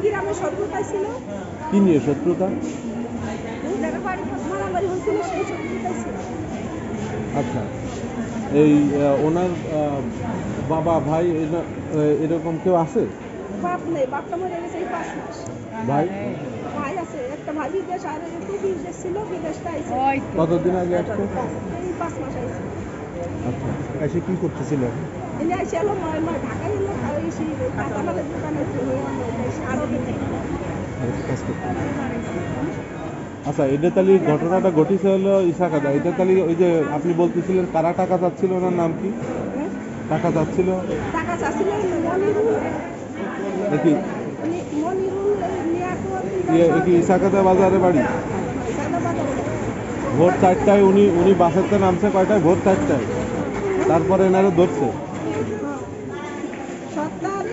গ্রামে শত্রুতাই ছিল। কি নিয়ে শত্রুতা? মারামারি হয়েছিল, সেই শত্রুতাই ছিল। আচ্ছা, এই ওনার বাবা ভাই এরকম কেউ আছে? বাপ নেই, বাপটা মরে গেছে এই 5 মাস। ভাই ভাই আছে, একটা ভাই বিদেশ, আর একটু বিদেশ ছিল, বিদেশটা আইছে কতদিন আগে আসছে? এই 5 মাস আইছে। আচ্ছা, এসে কি করতেছিল? এনে আইসে এলো ঢাকায় এলো, আর এই কাঁচামালের দোকানে আরো কাজ করতে। আচ্ছা, এটা তাহলে ঘটনাটা ঘটেছে হলো ইসাকাদা। এটা তাহলে ওই যে আপনি বলতেছিলেন কারা টাকা চাচ্ছিল, ওনার নাম কি? টাকা চাচ্ছিল টাকা চাচ্ছিল মনিরুল, দেখি মনিরুল নিয়াকত, কি ইসাকাদা বাজারে বাড়ি। সাদাবাদ। ভোর 4টায় উনি বাসেতে নামছে কয়টায়? ভোর 4টায়। তারপরে এনারে ধরছে। সত্তার